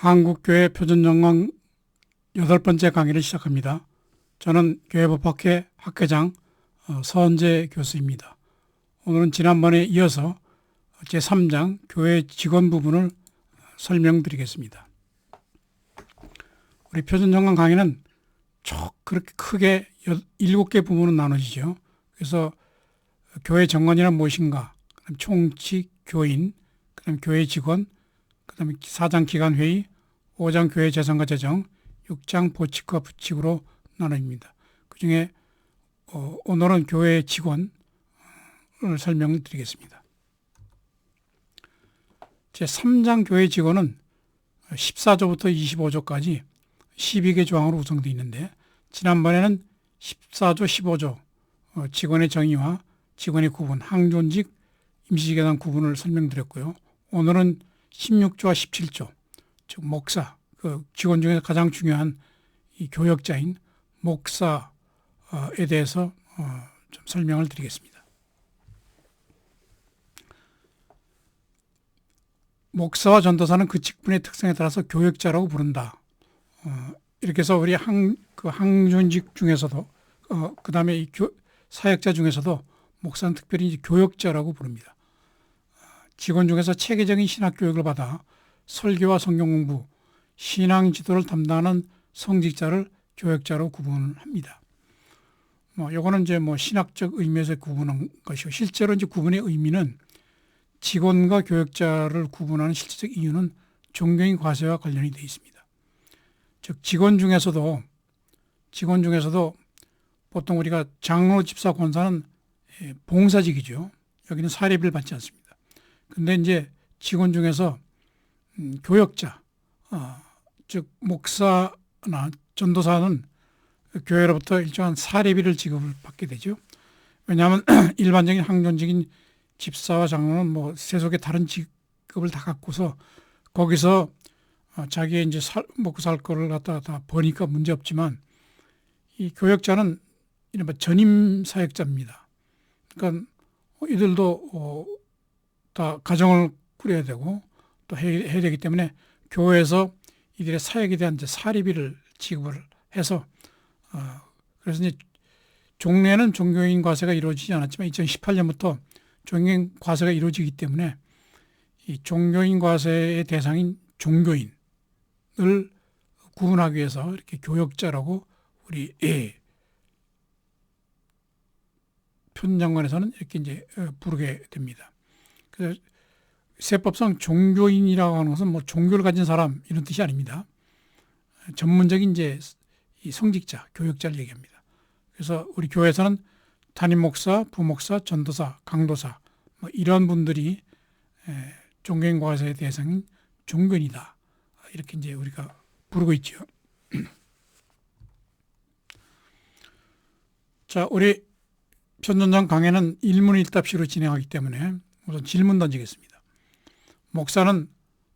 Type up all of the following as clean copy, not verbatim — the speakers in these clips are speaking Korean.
한국교회 표준정강 8번째 강의를 시작합니다. 저는 교회법학회 학회장 서은재 교수입니다. 오늘은 지난번에 이어서 제3장 교회 직원 부분을 설명드리겠습니다. 우리 표준정강 강의는 그렇게 크게 7개 부문으로 나눠지죠. 그래서 교회 정관이란 무엇인가, 그다음 총칙, 교인, 그다음 교회 직원, 그다음에 4장 기간회의, 5장 교회 재정과 재정, 6장 보칙과 부칙으로 나눠집니다. 그중에 오늘은 교회 직원을 설명드리겠습니다. 제3장 교회 직원은 14조부터 25조까지 12개 조항으로 구성되어 있는데, 지난번에는 14조, 15조 직원의 정의와 직원의 구분, 항존직, 임시직에 구분을 설명드렸고요. 오늘은 16조와 17조, 즉 목사, 그 직원 중에서 가장 중요한 이 교역자인 목사에 대해서 좀 설명을 드리겠습니다. 목사와 전도사는 그 직분의 특성에 따라서 교역자라고 부른다. 이렇게 해서 우리 항존직 중에서도 그 다음에 이 사역자 중에서도 목사는 특별히 이제 교역자라고 부릅니다. 직원 중에서 체계적인 신학 교육을 받아 설교와 성경 공부, 신앙 지도를 담당하는 성직자를 교역자로 구분합니다. 요거는 이제 신학적 의미에서 구분한 것이고, 실제로 이제 구분의 의미는 직원과 교역자를 구분하는 실질적 이유는 종교인 과세와 관련이 되어 있습니다. 즉 직원 중에서도 보통 우리가 장로, 집사, 권사는 봉사직이죠. 여기는 사례비를 받지 않습니다. 근데 이제 직원 중에서 교역자, 즉 목사나 전도사는 교회로부터 일정한 사례비를 지급을 받게 되죠. 왜냐하면 일반적인 항존직인 집사와 장로는 세속의 다른 직급을 다 갖고서 거기서 자기의 이제 먹고 살 거를 갖다가 다 버니까 문제 없지만, 이 교역자는 이른바 전임 사역자입니다. 그러니까 이들도 다 가정을 꾸려야 되고 또 해야 되기 때문에 교회에서 이들의 사역에 대한 이제 사례비를 지급을 해서 그래서 이제 종래에는 종교인 과세가 이루어지지 않았지만 2018년부터 종교인 과세가 이루어지기 때문에 이 종교인 과세의 대상인 종교인을 구분하기 위해서 이렇게 교역자라고 우리 표준정관에서는 이렇게 이제 부르게 됩니다. 그래서 세법상 종교인이라고 하는 것은 종교를 가진 사람 이런 뜻이 아닙니다. 전문적인 이제 이 성직자, 교역자를 얘기합니다. 그래서 우리 교회에서는 담임 목사, 부목사, 전도사, 강도사 이런 분들이 종교인 과세의 대상인 종교인이다. 이렇게 이제 우리가 부르고 있죠. 자, 우리 표준정강 강의는 일문일답식으로 진행하기 때문에 우선 질문 던지겠습니다. 목사는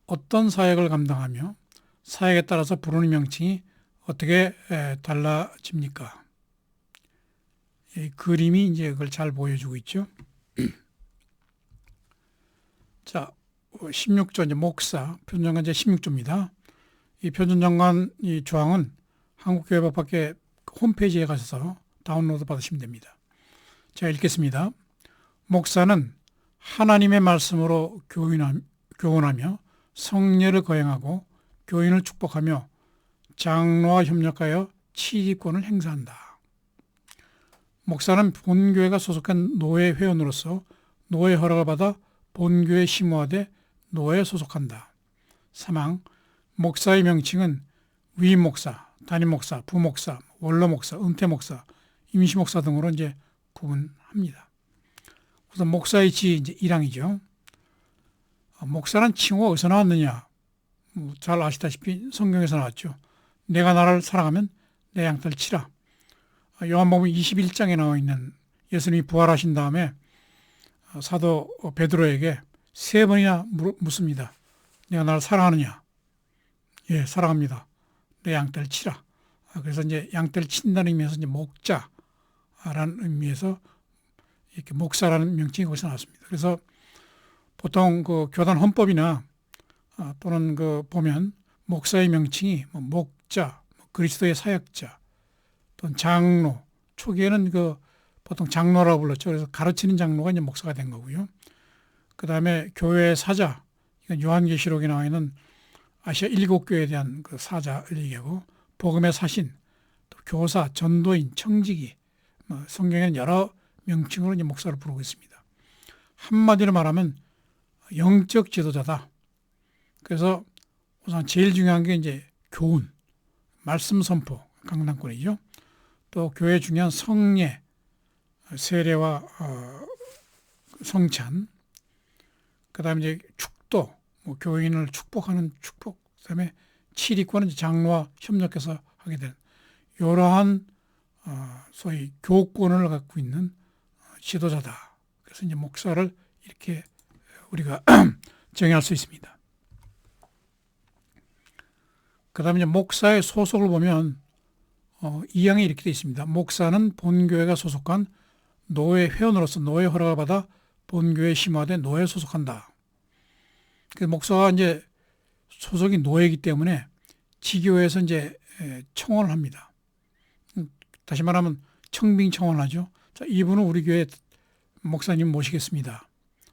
어떤 사역을 감당하며 사역에 따라서 부르는 명칭이 어떻게 달라집니까? 이 그림이 이제 그걸 잘 보여주고 있죠. 자, 16조 이제 목사 표준정관 이제 16조입니다. 이 표준정관 이 조항은 한국교회법학회 홈페이지에 가셔서 다운로드 받으시면 됩니다. 제가 읽겠습니다. 목사는 하나님의 말씀으로 교훈하며 성례를 거행하고 교인을 축복하며 장로와 협력하여 치지권을 행사한다. 목사는 본교회가 소속한 노회 회원으로서 노회 허락을 받아 본교회에 심호하되 노회에 소속한다. 사망, 목사의 명칭은 위임목사, 담임목사, 부목사, 원로목사, 은퇴목사, 임시목사 등으로 이제 구분합니다. 우선 목사의 이제 1항이죠. 목사란 칭호가 어디서 나왔느냐? 잘 아시다시피 성경에서 나왔죠. 내가 나를 사랑하면 내 양떼를 치라. 요한복음 21장에 나와 있는 예수님이 부활하신 다음에 사도 베드로에게 3번이나 묻습니다. 내가 나를 사랑하느냐? 예, 사랑합니다. 내 양떼를 치라. 그래서 이제 양떼를 친다는 의미에서 이제 목자라는 의미에서 이렇게 목사라는 명칭이 거기서 나왔습니다. 그래서 보통 그 교단 헌법이나 또는 그 보면 목사의 명칭이 뭐 목자, 그리스도의 사역자, 또는 장로, 초기에는 그 보통 장로라고 불렀죠. 그래서 가르치는 장로가 이제 목사가 된 거고요. 그 다음에 교회의 사자, 이건 요한계시록에 나와 있는 아시아 7교회에 대한 그 사자를 얘기하고, 복음의 사신, 또 교사, 전도인, 청지기, 성경에는 여러 명칭으로 이제 목사를 부르고 있습니다. 한마디로 말하면 영적 지도자다. 그래서 우선 제일 중요한 게 이제 교훈, 말씀 선포, 강단권이죠. 또 교회에 중요한 성례, 세례와 성찬, 그 다음에 이제 축도, 교인을 축복하는 축복, 그 다음에 치리권은 장로와 협력해서 하게 된 이러한 소위 교권을 갖고 있는 지도자다. 그래서 이제 목사를 이렇게 우리가 정의할 수 있습니다. 그 다음에 이제 목사의 소속을 보면 2항에 이렇게 되어 있습니다. 목사는 본교회가 소속한 노예 회원으로서 노예 허락을 받아 본교회에 심화돼 노예에 소속한다. 그래서 목사가 이제 소속이 노예이기 때문에 지교회에서 이제 청원을 합니다. 다시 말하면 청빙 청원을 하죠. 자, 이분은 우리 교회 목사님 모시겠습니다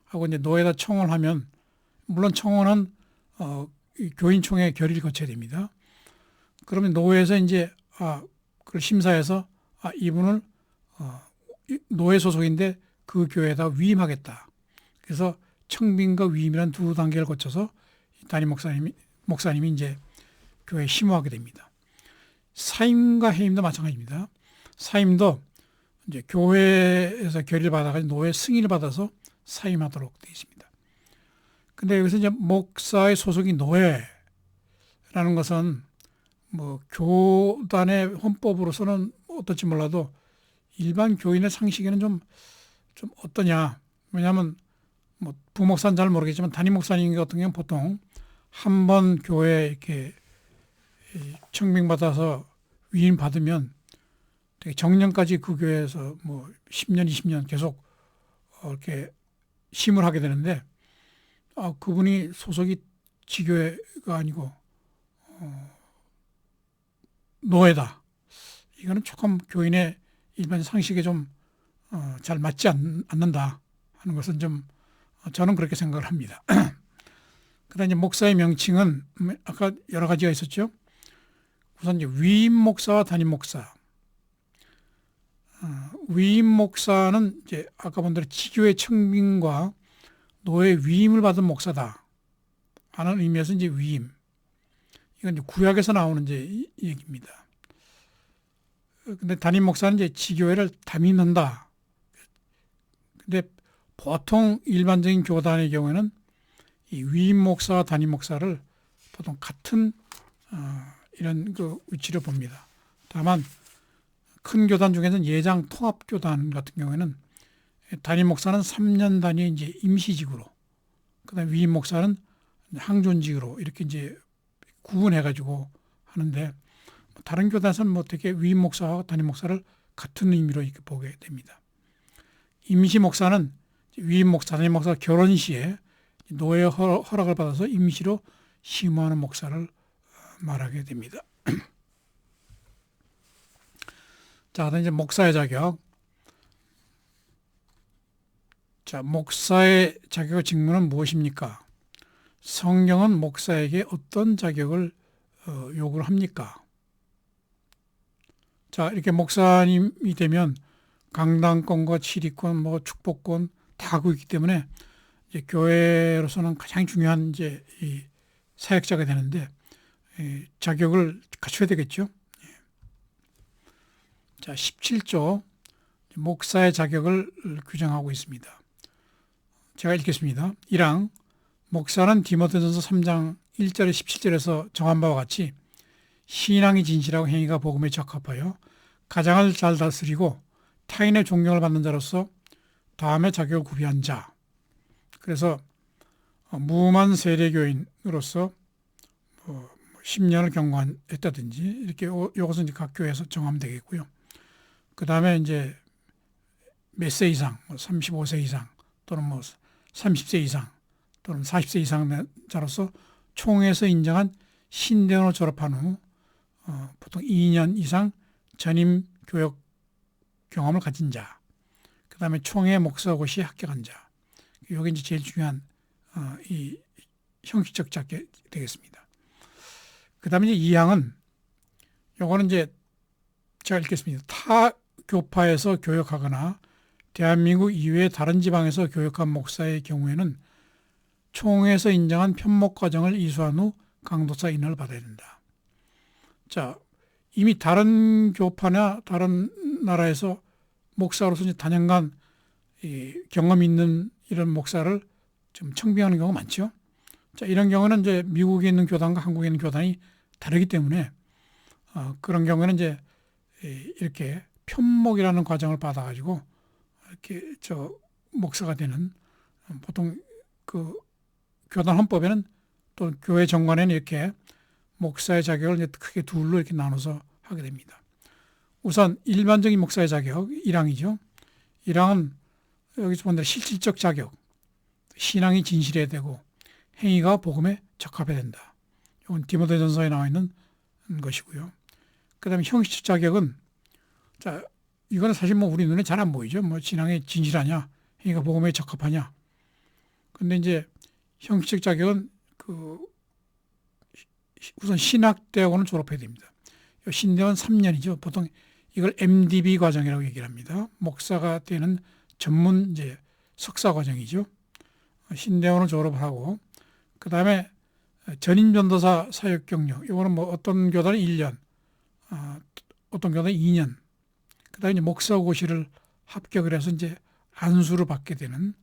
하고 이제 노예에다 청원을 하면, 물론 청원은 교인총회 결의를 거쳐야 됩니다. 그러면 노예에서 이제 그걸 심사해서 이분을 노예 소속인데 그 교회에다 위임하겠다. 그래서 청빙과 위임이란 두 단계를 거쳐서 담임 목사님이 이제 교회에 심호하게 됩니다. 사임과 해임도 마찬가지입니다. 사임도 이제 교회에서 결의를 받아가지고 노예 승인을 받아서 사임하도록 되어 있습니다. 근데 여기서 이제 목사의 소속이 노예라는 것은 뭐 교단의 헌법으로서는 어떨지 몰라도 일반 교인의 상식에는 좀 어떠냐. 왜냐하면 뭐 부목사는 잘 모르겠지만 담임 목사님 같은 경우는 보통 한 번 교회에 이렇게 청빙받아서 위임 받으면 되게 정년까지 그 교회에서 뭐 10년, 20년 계속 이렇게 심을 하게 되는데, 그분이 소속이 지교회가 아니고 노예다. 이거는 조금 교인의 일반 상식에 좀 잘 맞지 않는다 하는 것은 좀 저는 그렇게 생각을 합니다. 그다음에 이제 목사의 명칭은 아까 여러 가지가 있었죠. 우선 이제 위임 목사와 담임 목사. 위임 목사는 이제 아까 본 대로 지교회 청빙과 노예 위임을 받은 목사다 하는 의미에서 이제 위임. 이건 이제 구약에서 나오는 이제 얘기입니다. 근데 담임 목사는 이제 지교회를 담임한다. 근데 보통 일반적인 교단의 경우에는 이 위임 목사와 담임 목사를 보통 같은 이런 그 위치로 봅니다. 다만 큰 교단 중에서는 예장 통합 교단 같은 경우에는 담임 목사는 3년 단위 이제 임시직으로, 그다음에 위임 목사는 항존직으로 이렇게 이제 구분해가지고 하는데, 다른 교단에서는 뭐 어떻게 위임 목사와 담임 목사를 같은 의미로 이렇게 보게 됩니다. 임시 목사는 위임 목사, 담임 목사가 결혼 시에 노예 허락을 받아서 임시로 심호하는 목사를 말하게 됩니다. 자, 그다음 이제 목사의 자격. 자, 목사의 자격의 직무는 무엇입니까? 성경은 목사에게 어떤 자격을 요구를 합니까? 자, 이렇게 목사님이 되면 강단권과 치리권, 뭐 축복권 다 갖고 있기 때문에 이제 교회로서는 가장 중요한 이제 이 사역자가 되는데 자격을 갖춰야 되겠죠. 자, 17조 목사의 자격을 규정하고 있습니다. 제가 읽겠습니다. 1항 목사는 디모데전서 3장 1절에 17절에서 정한 바와 같이 신앙이 진실하고 행위가 복음에 적합하여 가장을 잘 다스리고 타인의 존경을 받는 자로서 다음의 자격을 구비한 자. 그래서 무만 세례교인으로서 10년을 경과했다든지 이렇게 이것은 이제 각 교회에서 정하면 되겠고요. 그 다음에 이제 몇 세 이상, 35세 이상 또는 뭐 30세 이상 또는 40세 이상 자로서 총회에서 인정한 신대원을 졸업한 후 보통 2년 이상 전임 교역 경험을 가진 자, 그 다음에 총회 목사고시 합격한 자, 이게 이제 제일 중요한 이 형식적 자격이 되겠습니다. 그 다음에 이제 2항은 요거는 이제 제가 읽겠습니다. 타 교파에서 교역하거나 대한민국 이외의 다른 지방에서 교역한 목사의 경우에는 총회에서 인정한 편목 과정을 이수한 후 강도사 인허를 받아야 된다. 자, 이미 다른 교파나 다른 나라에서 목사로서 이제 단연간 경험이 있는 이런 목사를 좀 청빙하는 경우가 많죠. 자, 이런 경우는 이제 미국에 있는 교단과 한국에 있는 교단이 다르기 때문에 그런 경우에는 이제 이렇게 편목이라는 과정을 받아가지고 이렇게 목사가 되는, 보통 그 교단 헌법에는 또 교회 정관에는 이렇게 목사의 자격을 이제 크게 둘로 이렇게 나눠서 하게 됩니다. 우선 일반적인 목사의 자격 1항이죠. 1항은 여기서 본 대로 실질적 자격, 신앙이 진실해야 되고 행위가 복음에 적합해야 된다. 이건 디모데전서에 나와 있는 것이고요. 그 다음에 형식적 자격은, 자, 이거는 사실 뭐 우리 눈에 잘 안 보이죠. 뭐 신앙이 진실하냐, 행위가 복음에 적합하냐. 근데 이제 형식적 자격은 우선 신학대학원을 졸업해야 됩니다. 신대원 3년이죠. 보통 이걸 MDB 과정이라고 얘기를 합니다. 목사가 되는 전문 이제 석사 과정이죠. 신대원을 졸업하고, 그 다음에 전임 전도사 사역 경력, 이거는 뭐 어떤 교단은 1년, 어떤 교단은 2년, 그 다음에 이제 목사고시를 합격을 해서 이제 안수를 받게 되는,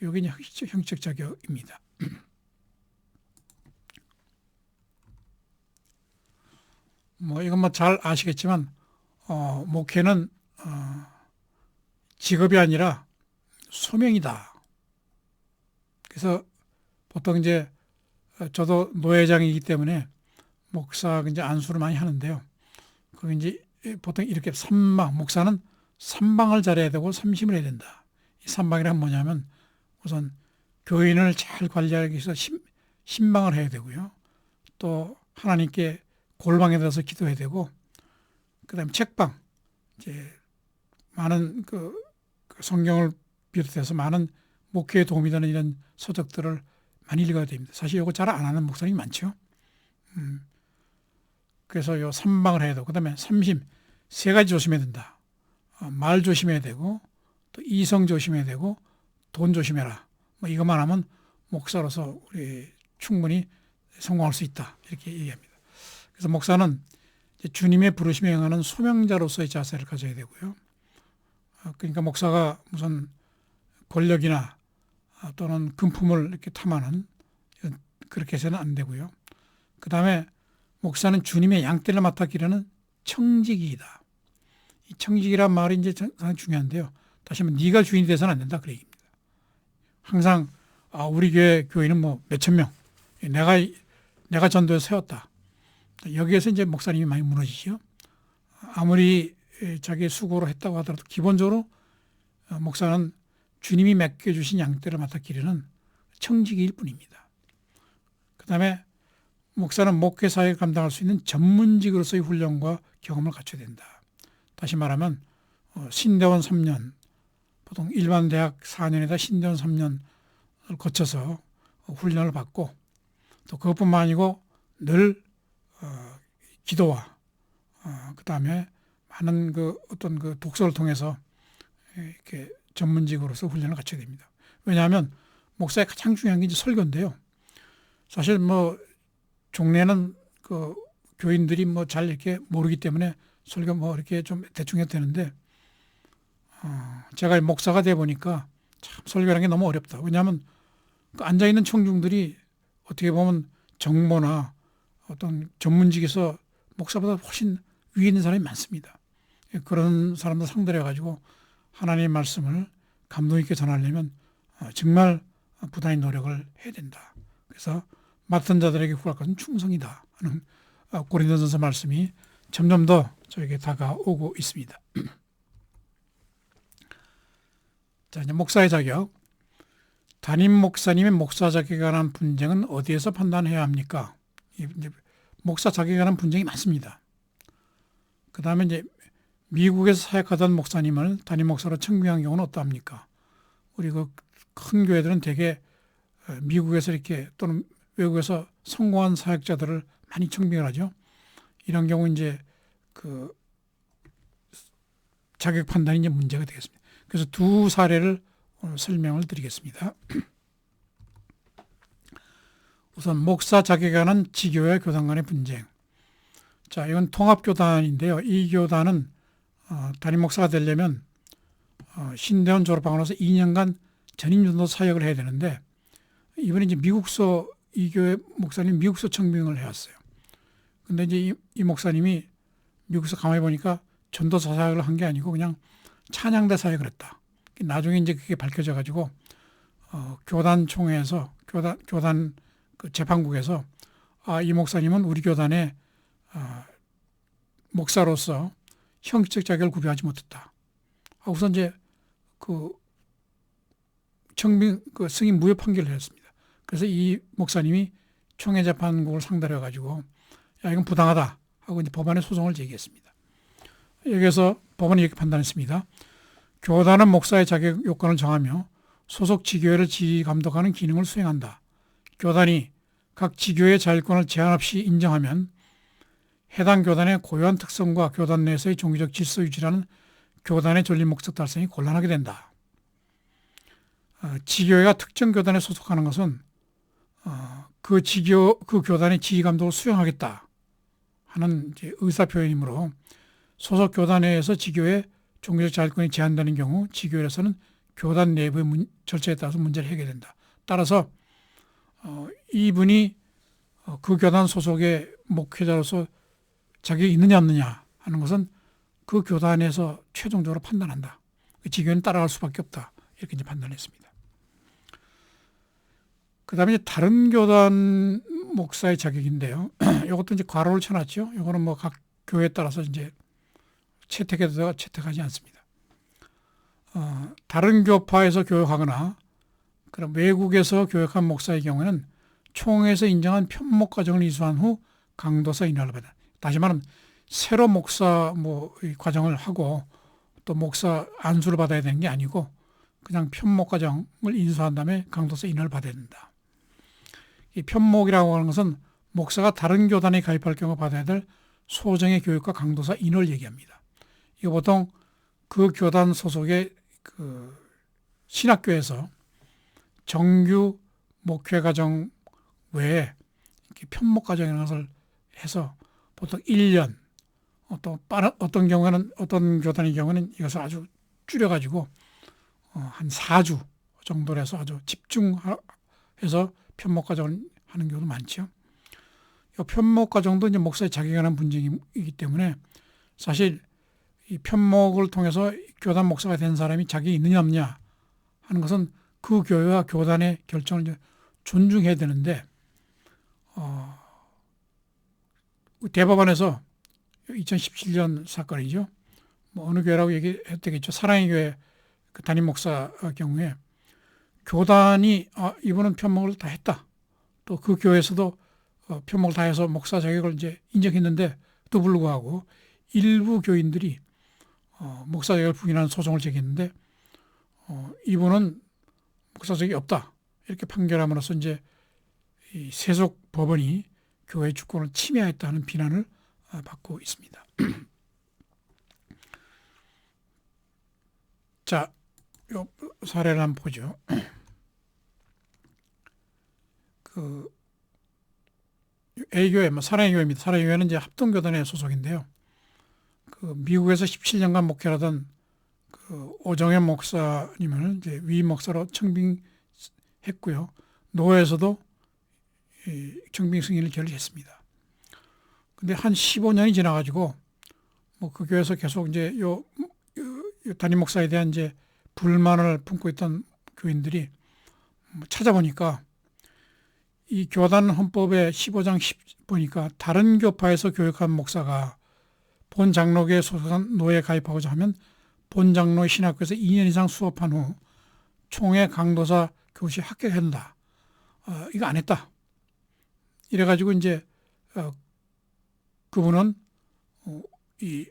이게 이제 형식적 자격입니다. 뭐 이건 뭐 잘 아시겠지만 목회는 직업이 아니라 소명이다. 그래서 보통 이제 저도 노회장이기 때문에 목사 이제 안수를 많이 하는데요. 그 이제 보통 이렇게 목사는 3방을 잘해야 되고 3심을 해야 된다. 이 3방이란 뭐냐면 우선 교인을 잘 관리하기 위해서 신방을 해야 되고요. 또 하나님께 골방에 들어서 기도해야 되고, 그 다음에 책방, 이제 많은 그 성경을 비롯해서 많은 목회에 도움이 되는 이런 서적들을 많이 읽어야 됩니다. 사실 이거 잘 안 하는 목사님이 많죠. 그래서 요 3방을 해야 되고, 그 다음에 3심, 3가지 조심해야 된다. 말 조심해야 되고, 또 이성 조심해야 되고, 돈 조심해라. 뭐 이것만 하면 목사로서 우리 충분히 성공할 수 있다. 이렇게 얘기합니다. 그래서 목사는 주님의 부르심에 응하는 소명자로서의 자세를 가져야 되고요. 그러니까 목사가 무슨 권력이나 또는 금품을 이렇게 탐하는, 그렇게 해서는 안 되고요. 그 다음에 목사는 주님의 양떼를 맡아 기르는 청지기이다. 이 청지기란 말이 이제 상당히 중요한데요. 다시 한번 네가 주인이 돼서는 안 된다. 그 얘기입니다. 항상 우리 교회 교인은 뭐 몇천 명, 내가 전도에 세웠다. 여기에서 이제 목사님이 많이 무너지죠. 아무리 자기 수고로 했다고 하더라도 기본적으로 목사는 주님이 맡겨주신 양떼를 맡아 기르는 청지기일 뿐입니다. 그 다음에 목사는 목회 사역을 감당할 수 있는 전문직으로서의 훈련과 경험을 갖춰야 된다. 다시 말하면 신대원 3년, 보통 일반 대학 4년에다 신대원 3년을 거쳐서 훈련을 받고, 또 그것뿐만 아니고 늘 기도와 그 다음에 많은 어떤 독서를 통해서 이렇게 전문직으로서 훈련을 갖춰야 됩니다. 왜냐하면 목사의 가장 중요한 게 이제 설교인데요. 사실 뭐 종례는 교인들이 뭐 잘 이렇게 모르기 때문에 설교 뭐 이렇게 좀 대충 해도 되는데, 제가 목사가 돼 보니까 참 설교라는 게 너무 어렵다. 왜냐하면 앉아 있는 청중들이 어떻게 보면 정모나 어떤 전문직에서 목사보다 훨씬 위에 있는 사람이 많습니다. 그런 사람들 상대로 해가지고 하나님의 말씀을 감동 있게 전하려면 정말 부단히 노력을 해야 된다. 그래서 맡은 자들에게 구할 것은 충성이다 하는 고린도전서 말씀이 점점 더 저에게 다가오고 있습니다. 자, 이제 목사의 자격. 담임 목사님의 목사 자격에 관한 분쟁은 어디에서 판단해야 합니까? 이제 목사 자격에 관한 분쟁이 많습니다. 그 다음에 이제 미국에서 사역하던 목사님을 담임 목사로 청빙한 경우는 어떠합니까? 우리 그 큰 교회들은 대개 미국에서 이렇게 또는 외국에서 성공한 사역자들을 많이 청빙을 하죠. 이런 경우 이제 그 자격 판단이 이제 문제가 되겠습니다. 그래서 두 사례를 오늘 설명을 드리겠습니다. 우선 목사 자격에 관한 지교회 교단 간의 분쟁. 자, 이건 통합교단인데요. 이 교단은 담임 목사가 되려면 신대원 졸업하고 나서 2년간 전임전도 사역을 해야 되는데 이번에 이제 미국서 이 교회 목사님 미국서 청빙을 해왔어요. 근데 이제 이 목사님이 미국서 가만히 보니까 전도사 사역을 한 게 아니고 그냥 찬양대 사역을 했다. 나중에 이제 그게 밝혀져 가지고 교단 총회에서 교단 그 재판국에서 이 목사님은 우리 교단의 목사로서 형식적 자격을 구비하지 못했다. 우선 이제 그 청빙 그 승인 무효 판결을 했습니다. 그래서 이 목사님이 총회 재판국을 상대로 해가지고 야 이건 부당하다 하고 이제 법원에 소송을 제기했습니다. 여기서 법원이 이렇게 판단했습니다. 교단은 목사의 자격 요건을 정하며 소속 지교회를 지휘 감독하는 기능을 수행한다. 교단이 각 지교회의 자율권을 제한 없이 인정하면 해당 교단의 고유한 특성과 교단 내에서의 종교적 질서 유지라는 교단의 존립 목적 달성이 곤란하게 된다. 지교회가 특정 교단에 소속하는 것은 그 교단의 지휘 감독을 수행하겠다 하는 이제 의사 표현이므로 소속 교단 내에서 지교회 종교적 자율권이 제한되는 경우 지교회에서는 교단 내부의 절차에 따라서 문제를 해결된다. 따라서 이분이 그 교단 소속의 목회자로서 자격이 있느냐 없느냐 하는 것은 그 교단에서 최종적으로 판단한다. 지교회는 따라갈 수밖에 없다. 이렇게 이제 판단했습니다. 그 다음에 다른 교단 목사의 자격인데요. 이것도 이제 괄호를 쳐놨죠. 이거는 뭐 각 교회에 따라서 이제 채택해도 채택하지 않습니다. 다른 교파에서 교역하거나 그럼 외국에서 교역한 목사의 경우에는 총회에서 인정한 편목 과정을 이수한 후 강도사 인하를 받아. 다시 말하면 새로 목사 과정을 하고 또 목사 안수를 받아야 되는 게 아니고 그냥 편목 과정을 인수한 다음에 강도사 인하를 받아야 된다. 이 편목이라고 하는 것은 목사가 다른 교단에 가입할 경우 받아야 될 소정의 교육과 강도사 인을 얘기합니다. 이거 보통 그 교단 소속의 그 신학교에서 정규 목회 과정 외에 편목 과정이라는 것을 해서 보통 1년 또 어떤 경우에는 어떤 교단의 경우는 이것을 아주 줄여가지고 한 4주 정도로 해서 아주 집중해서 편목 과정을 하는 경우도 많죠. 이 편목 과정도 이제 목사의 자격에 관한 분쟁이기 때문에 사실 이 편목을 통해서 교단 목사가 된 사람이 자격이 있느냐 없느냐 하는 것은 그 교회와 교단의 결정을 이제 존중해야 되는데 대법원에서 2017년 사건이죠. 뭐 어느 교회라고 얘기했겠죠. 사랑의 교회 그 담임 목사 경우에 교단이 이분은 편목을 다 했다. 또 그 교회에서도 편목을 다 해서 목사 자격을 이제 인정했는데 또 불구하고 일부 교인들이 목사 자격을 부인하는 소송을 제기했는데 이분은 목사 자격이 없다. 이렇게 판결함으로써 이제 이 세속 법원이 교회의 주권을 침해했다는 비난을 받고 있습니다. 자, 요 사례를 한번 보죠. 그 A교회, 사랑의 교회입니다. 사랑의 교회는 이제 합동교단의 소속인데요. 그 미국에서 17년간 목회하던 그 오정현 목사님을 이제 위임 목사로 청빙했고요. 노회에서도 청빙 승인을 결의했습니다. 근데 한 15년이 지나가지고 뭐 그 교회에서 계속 이제 요 담임 목사에 대한 이제 불만을 품고 있던 교인들이 찾아보니까 이 교단 헌법의 15장 10 보니까 다른 교파에서 교육한 목사가 본 장로교에 소속한 노예에 가입하고자 하면 본 장로의 신학교에서 2년 이상 수업한 후 총회 강도사 교시 합격해야 한다. 이거 안 했다. 이래가지고 이제 그분은 이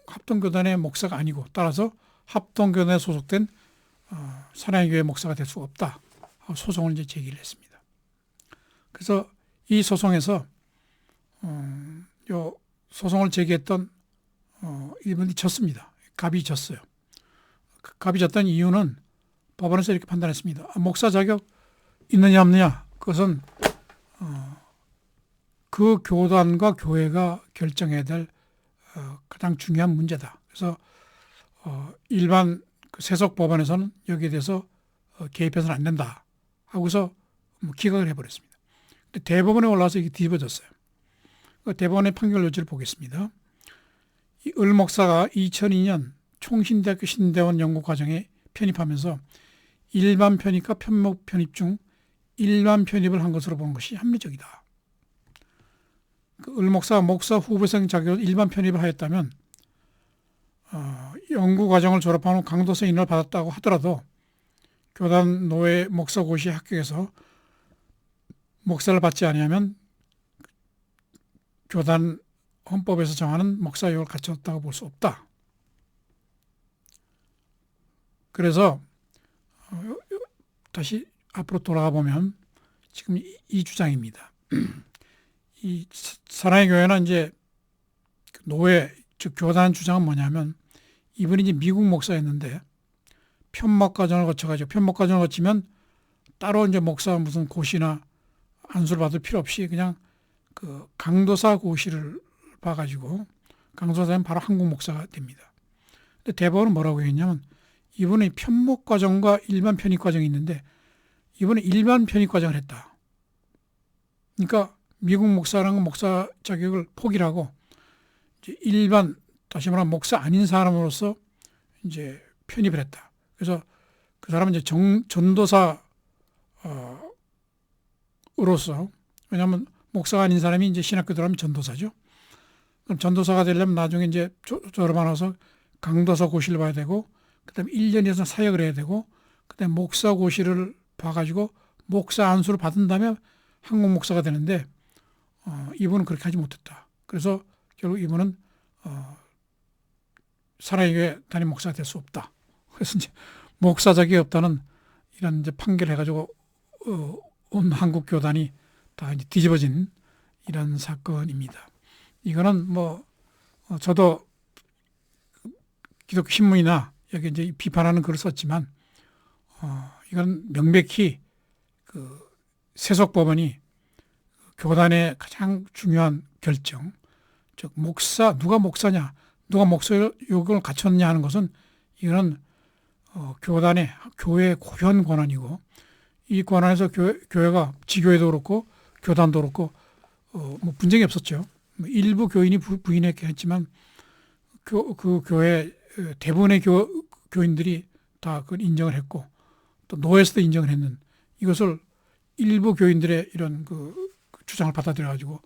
합동교단의 목사가 아니고 따라서 합동교단에 소속된 사랑의 교회 목사가 될 수가 없다 하고 소송을 이제 제기를 했습니다. 그래서 이 소송에서 요 소송을 제기했던 이분이 졌습니다. 갑이 졌어요. 갑이 졌던 이유는 법원에서 이렇게 판단했습니다. 목사 자격 있느냐 없느냐 그것은 그 교단과 교회가 결정해야 될 가장 중요한 문제다. 그래서 일반 세속 법원에서는 여기에 대해서 개입해서는 안 된다 하고서 기각을 해버렸습니다. 근데 대법원에 올라와서 이게 뒤집어졌어요. 대법원의 판결 요지를 보겠습니다. 이 을 목사가 2002년 총신대학교 신대원 연구과정에 편입하면서 일반 편입과 편목 편입 중 일반 편입을 한 것으로 보는 것이 합리적이다. 을 목사가 목사 후보생 자격으로 일반 편입을 하였다면 연구과정을 졸업한 후 강도서 인을 받았다고 하더라도 교단 노회 목사 고시 합격해서 목사를 받지 아니하면 교단 헌법에서 정하는 목사역을 갖췄다고 볼 수 없다. 그래서 다시 앞으로 돌아가 보면 지금 이 주장입니다. 이 사랑의 교회는 이제 노회, 즉 교단 주장은 뭐냐면 이분이 이제 미국 목사였는데 편목 과정을 거쳐가지고 편목 과정을 거치면 따로 이제 목사 무슨 고시나 안수를 받을 필요 없이 그냥 그 강도사 고시를 봐가지고 강도사면 바로 한국 목사가 됩니다. 근데 대법원은 뭐라고 했냐면 이분의 편목 과정과 일반 편입 과정이 있는데 이분은 일반 편입 과정을 했다. 그러니까 미국 목사라는 목사 자격을 포기를 하고 이제 일반 다시 말하면 목사 아닌 사람으로서 이제 편입을 했다. 그래서 그 사람은 이제 전도사 으로서 왜냐하면 목사가 아닌 사람이 이제 신학교 들어가면 전도사죠. 그럼 전도사가 되려면 나중에 이제 졸업하고 나서 강도사 고시를 봐야 되고 그다음에 1년 이상 사역을 해야 되고 그다음에 목사 고시를 봐가지고 목사 안수를 받은 다음에 한국 목사가 되는데 이분은 그렇게 하지 못했다. 그래서 결국 이분은 사랑의 교회 담임 목사가 될 수 없다. 그래서 이제 목사 자격이 없다는 이런 이제 판결을 해가지고 온 한국 교단이 다 이제 뒤집어진 이런 사건입니다. 이거는 뭐 저도 기독교 신문이나 여기 이제 비판하는 글을 썼지만 이건 명백히 그 세속 법원이 교단의 가장 중요한 결정, 즉 목사 누가 목사냐, 누가 목사 요건을 갖췄느냐 하는 것은 이거는 교단의 교회의 고유한 권한이고 이 권한에서 교회가 지교회도 그렇고 교단도 그렇고 뭐 분쟁이 없었죠. 일부 교인이 부인했지만 그 교회 대부분의 교인들이 다 그걸 인정을 했고 또 노회에서도 인정을 했는 이것을 일부 교인들의 이런 그 주장을 받아들여 가지고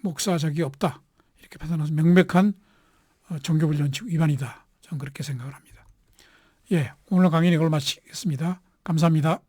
목사 자격이 없다 이렇게 판단해서 명백한 정교분 원칙 위반이다. 저는 그렇게 생각을 합니다. 예, 오늘 강의는 이걸 마치겠습니다. 감사합니다.